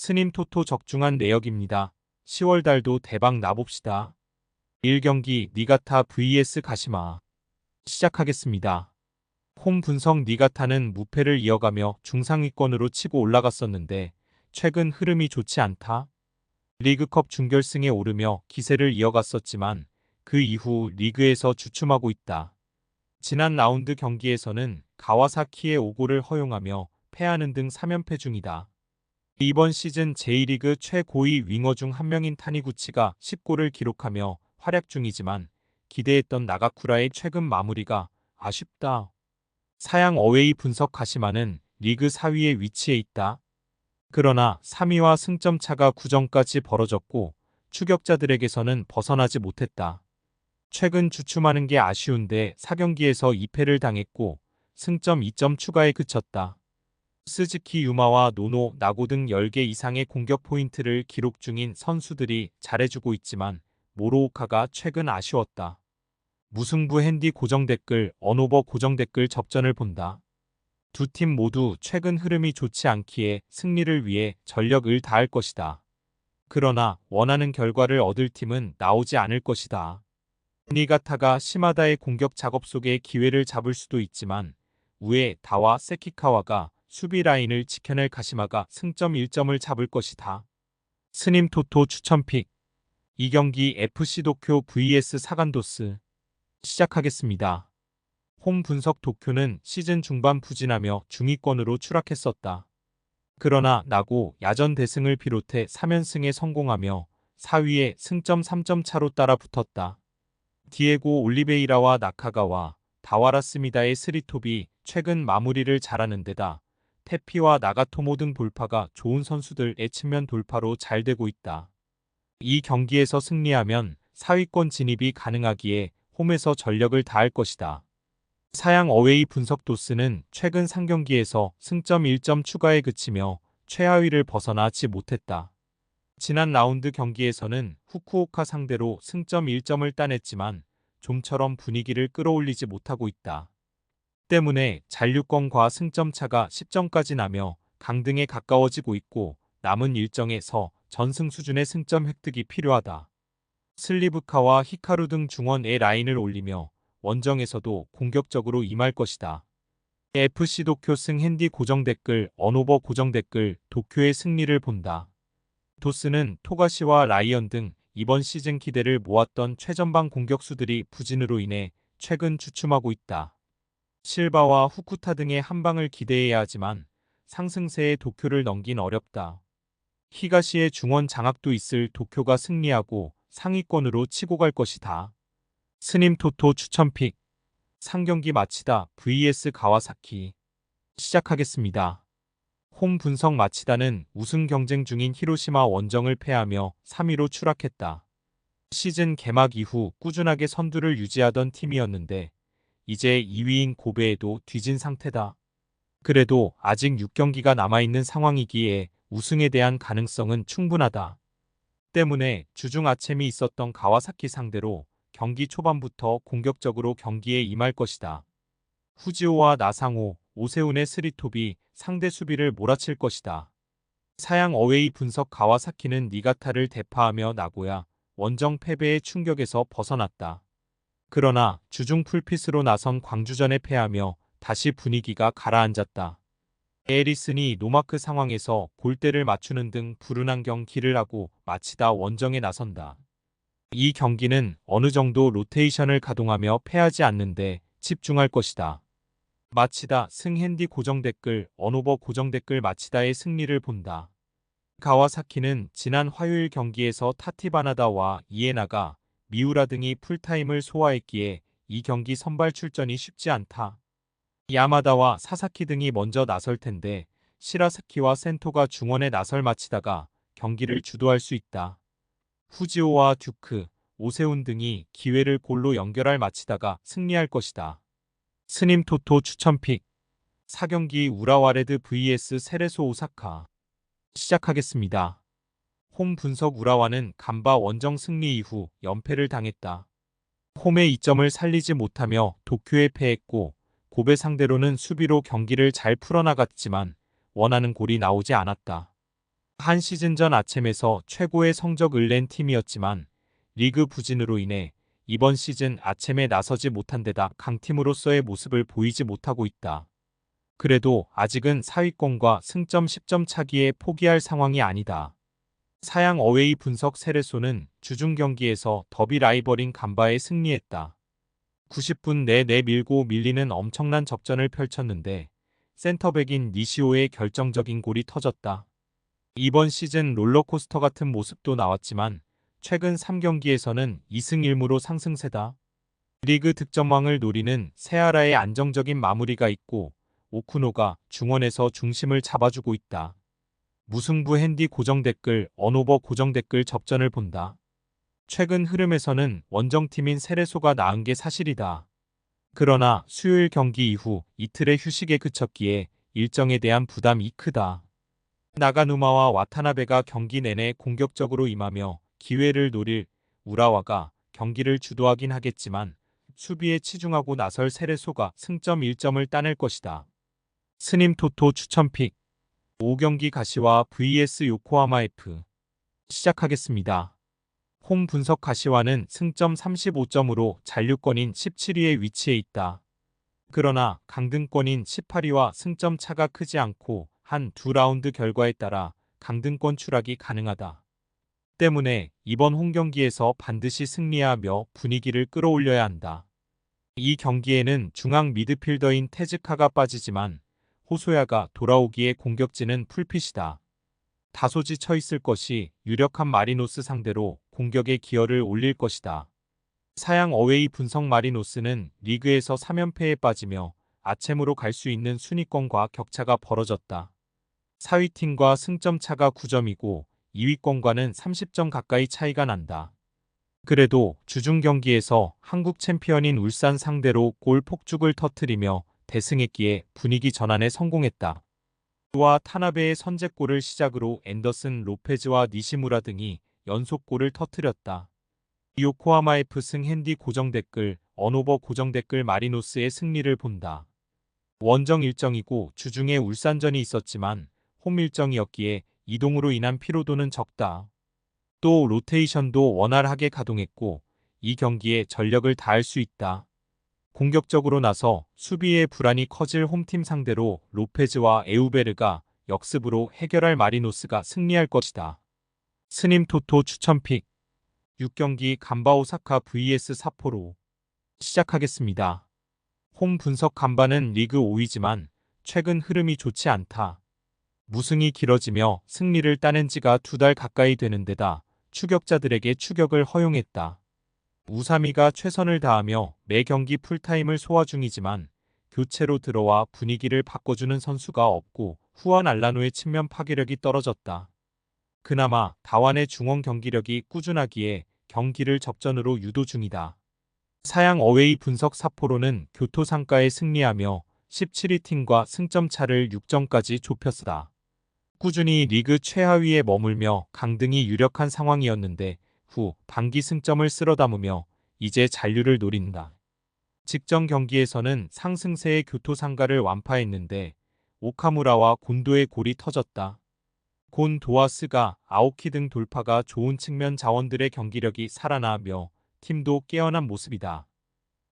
스님 토토 적중한 내역입니다. 10월 달도 대박 나봅시다. 1경기 니가타 vs 가시마. 시작하겠습니다. 홈 분석 니가타는 무패를 이어가며 중상위권으로 치고 올라갔었는데 최근 흐름이 좋지 않다. 리그컵 준결승에 오르며 기세를 이어갔었지만 그 이후 리그에서 주춤하고 있다. 지난 라운드 경기에서는 가와사키의 5골을 허용하며 패하는 등 3연패 중이다. 이번 시즌 J리그 최고위 윙어 중 한 명인 타니구치가 10골을 기록하며 활약 중이지만 기대했던 나가쿠라의 최근 마무리가 아쉽다. 사양 어웨이 분석 가시마는 리그 4위에 위치해 있다. 그러나 3위와 승점 차가 9점까지 벌어졌고 추격자들에게서는 벗어나지 못했다. 최근 주춤하는 게 아쉬운데 4경기에서 2패를 당했고 승점 2점 추가에 그쳤다. 스즈키 유마와 노노, 나고 등 10개 이상의 공격 포인트를 기록 중인 선수들이 잘해주고 있지만 모로오카가 최근 아쉬웠다. 무승부 핸디 고정 댓글, 언오버 고정 댓글 접전을 본다. 두 팀 모두 최근 흐름이 좋지 않기에 승리를 위해 전력을 다할 것이다. 그러나 원하는 결과를 얻을 팀은 나오지 않을 것이다. 니가타가 시마다의 공격 작업 속에 기회를 잡을 수도 있지만 우에 다와 세키카와가 수비 라인을 지켜낼 가시마가 승점 1점을 잡을 것이다. 스님 토토 추천픽 2경기 FC 도쿄 vs 사간도스. 시작하겠습니다. 홈 분석 도쿄는 시즌 중반 부진하며 중위권으로 추락했었다. 그러나 나고 야전 대승을 비롯해 3연승에 성공하며 4위에 승점 3점 차로 따라 붙었다. 디에고 올리베이라와 나카가와 다와라스미다의 스리톱이 최근 마무리를 잘하는 데다 테피와 나가토모 등 돌파가 좋은 선수들의 측면 돌파로 잘 되고 있다. 이 경기에서 승리하면 4위권 진입이 가능하기에 홈에서 전력을 다할 것이다. 사양 어웨이 분석 도스는 최근 3경기에서 승점 1점 추가에 그치며 최하위를 벗어나지 못했다. 지난 라운드 경기에서는 후쿠오카 상대로 승점 1점을 따냈지만 좀처럼 분위기를 끌어올리지 못하고 있다. 때문에 잔류권과 승점 차가 10점까지 나며 강등에 가까워지고 있고 남은 일정에서 전승 수준의 승점 획득이 필요하다. 슬리브카와 히카루 등 중원의 라인을 올리며 원정에서도 공격적으로 임할 것이다. FC 도쿄 승 핸디 고정 댓글, 언오버 고정 댓글, 도쿄의 승리를 본다. 도스는 토가시와 라이언 등 이번 시즌 기대를 모았던 최전방 공격수들이 부진으로 인해 최근 주춤하고 있다. 실바와 후쿠타 등의 한방을 기대해야 하지만 상승세의 도쿄를 넘긴 어렵다. 히가시의 중원 장악도 있을 도쿄가 승리하고 상위권으로 치고 갈 것이다. 스님 토토 추천픽 3경기 마치다 vs 가와사키. 시작하겠습니다. 홈 분석 마치다는 우승 경쟁 중인 히로시마 원정을 패하며 3위로 추락했다. 시즌 개막 이후 꾸준하게 선두를 유지하던 팀이었는데 이제 2위인 고베에도 뒤진 상태다. 그래도 아직 6경기가 남아있는 상황이기에 우승에 대한 가능성은 충분하다. 때문에 주중 아챔이 있었던 가와사키 상대로 경기 초반부터 공격적으로 경기에 임할 것이다. 후지오와 나상호, 오세훈의 스리톱이 상대 수비를 몰아칠 것이다. 사양 어웨이 분석 가와사키는 니가타를 대파하며 나고야 원정 패배의 충격에서 벗어났다. 그러나 주중 풀핏으로 나선 광주전에 패하며 다시 분위기가 가라앉았다. 에리슨이 노마크 상황에서 골대를 맞추는 등 불운한 경기를 하고 마치다 원정에 나선다. 이 경기는 어느 정도 로테이션을 가동하며 패하지 않는데 집중할 것이다. 마치다 승 핸디 고정 댓글, 언오버 고정 댓글 마치다의 승리를 본다. 가와사키는 지난 화요일 경기에서 타티바나다와 이에나가 미우라 등이 풀타임을 소화했기에 이 경기 선발 출전이 쉽지 않다. 야마다와 사사키 등이 먼저 나설 텐데 시라사키와 센토가 중원에 나설 마치다가 경기를 주도할 수 있다. 후지오와 듀크, 오세훈 등이 기회를 골로 연결할 마치다가 승리할 것이다. 스님 토토 추천픽 4경기 우라와레드 vs 세레소 오사카. 시작하겠습니다. 홈 분석 우라와는 간바 원정 승리 이후 연패를 당했다. 홈의 이점을 살리지 못하며 도쿄에 패했고 고베 상대로는 수비로 경기를 잘 풀어나갔지만 원하는 골이 나오지 않았다. 한 시즌 전 아챔에서 최고의 성적을 낸 팀이었지만 리그 부진으로 인해 이번 시즌 아챔에 나서지 못한 데다 강팀으로서의 모습을 보이지 못하고 있다. 그래도 아직은 상위권과 승점 10점 차기에 포기할 상황이 아니다. 사양 어웨이 분석 세레소는 주중 경기에서 더비 라이벌인 간바에 승리했다. 90분 내 내밀고 밀리는 엄청난 접전을 펼쳤는데 센터백인 니시오의 결정적인 골이 터졌다. 이번 시즌 롤러코스터 같은 모습도 나왔지만 최근 3경기에서는 2승 1무로 상승세다. 리그 득점왕을 노리는 세아라의 안정적인 마무리가 있고 오쿠노가 중원에서 중심을 잡아주고 있다. 무승부 핸디 고정 댓글 언오버 고정 댓글 접전을 본다. 최근 흐름에서는 원정팀인 세레소가 나은 게 사실이다. 그러나 수요일 경기 이후 이틀의 휴식에 그쳤기에 일정에 대한 부담이 크다. 나가누마와 와타나베가 경기 내내 공격적으로 임하며 기회를 노릴 우라와가 경기를 주도하긴 하겠지만 수비에 치중하고 나설 세레소가 승점 1점을 따낼 것이다. 스님 토토 추천픽 5경기 가시와 vs 요코하마 F 시작하겠습니다. 홈 분석 가시와는 승점 35점으로 잔류권인 17위에 위치해 있다. 그러나 강등권인 18위와 승점 차가 크지 않고 한 두 라운드 결과에 따라 강등권 추락이 가능하다. 때문에 이번 홈경기에서 반드시 승리하며 분위기를 끌어올려야 한다. 이 경기에는 중앙 미드필더인 테즈카가 빠지지만 호소야가 돌아오기에 공격진은 풀핏이다. 다소 지쳐 있을 것이 유력한 마리노스 상대로 공격의 기여를 올릴 것이다. 사양 어웨이 분석 마리노스는 리그에서 3연패에 빠지며 아챔으로 갈 수 있는 순위권과 격차가 벌어졌다. 4위팀과 승점 차가 9점이고 2위권과는 30점 가까이 차이가 난다. 그래도 주중 경기에서 한국 챔피언인 울산 상대로 골 폭죽을 터뜨리며 대승했기에 분위기 전환에 성공했다. 와 타나베의 선제골을 시작으로 앤더슨 로페즈와 니시무라 등이 연속골을 터뜨렸다. 요코하마 F 승 핸디 고정 댓글 언오버 고정 댓글 마리노스의 승리를 본다. 원정 일정이고 주중에 울산전이 있었지만 홈 일정이었기에 이동으로 인한 피로도는 적다. 또 로테이션도 원활하게 가동했고 이 경기에 전력을 다할 수 있다. 공격적으로 나서 수비의 불안이 커질 홈팀 상대로 로페즈와 에우베르가 역습으로 해결할 마리노스가 승리할 것이다. 스님 토토 추천픽 6경기 간바 오사카 vs 삿포로 시작하겠습니다. 홈 분석 간바는 리그 5위지만 최근 흐름이 좋지 않다. 무승이 길어지며 승리를 따낸 지가 2달 가까이 되는 데다 추격자들에게 추격을 허용했다. 우사미가 최선을 다하며 매 경기 풀타임을 소화 중이지만 교체로 들어와 분위기를 바꿔주는 선수가 없고 후안 알라노의 측면 파괴력이 떨어졌다. 그나마 다완의 중원 경기력이 꾸준하기에 경기를 접전으로 유도 중이다. 사양 어웨이 분석 삿포로는 교토상가에 승리하며 17위 팀과 승점 차를 6점까지 좁혔다. 꾸준히 리그 최하위에 머물며 강등이 유력한 상황이었는데 후 반기 승점을 쓸어 담으며 이제 잔류를 노린다. 직전 경기에서는 상승세의 교토상가를 완파했는데 오카무라와 곤도의 골이 터졌다. 곤 도아스가 아오키 등 돌파가 좋은 측면 자원들의 경기력이 살아나며 팀도 깨어난 모습이다.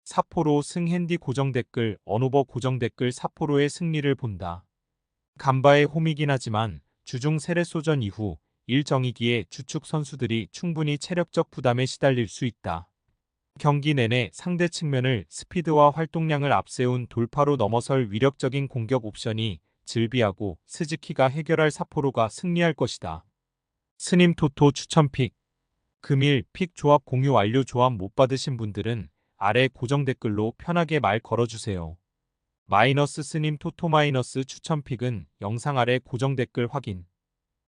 삿포로 승 핸디 고정 댓글 언오버 고정 댓글 삿포로의 승리를 본다. 간바의 홈이긴 하지만 주중 세레소전 이후 일정이기에 주축 선수들이 충분히 체력적 부담에 시달릴 수 있다. 경기 내내 상대 측면을 스피드와 활동량을 앞세운 돌파로 넘어설 위력적인 공격 옵션이 즐비하고 스즈키가 해결할 삿포로가 승리할 것이다. 스님 토토 추천픽 금일 픽 조합 공유 완료. 조합 못 받으신 분들은 아래 고정 댓글로 편하게 말 걸어주세요. 마이너스 스님 토토 마이너스 추천픽은 영상 아래 고정 댓글 확인.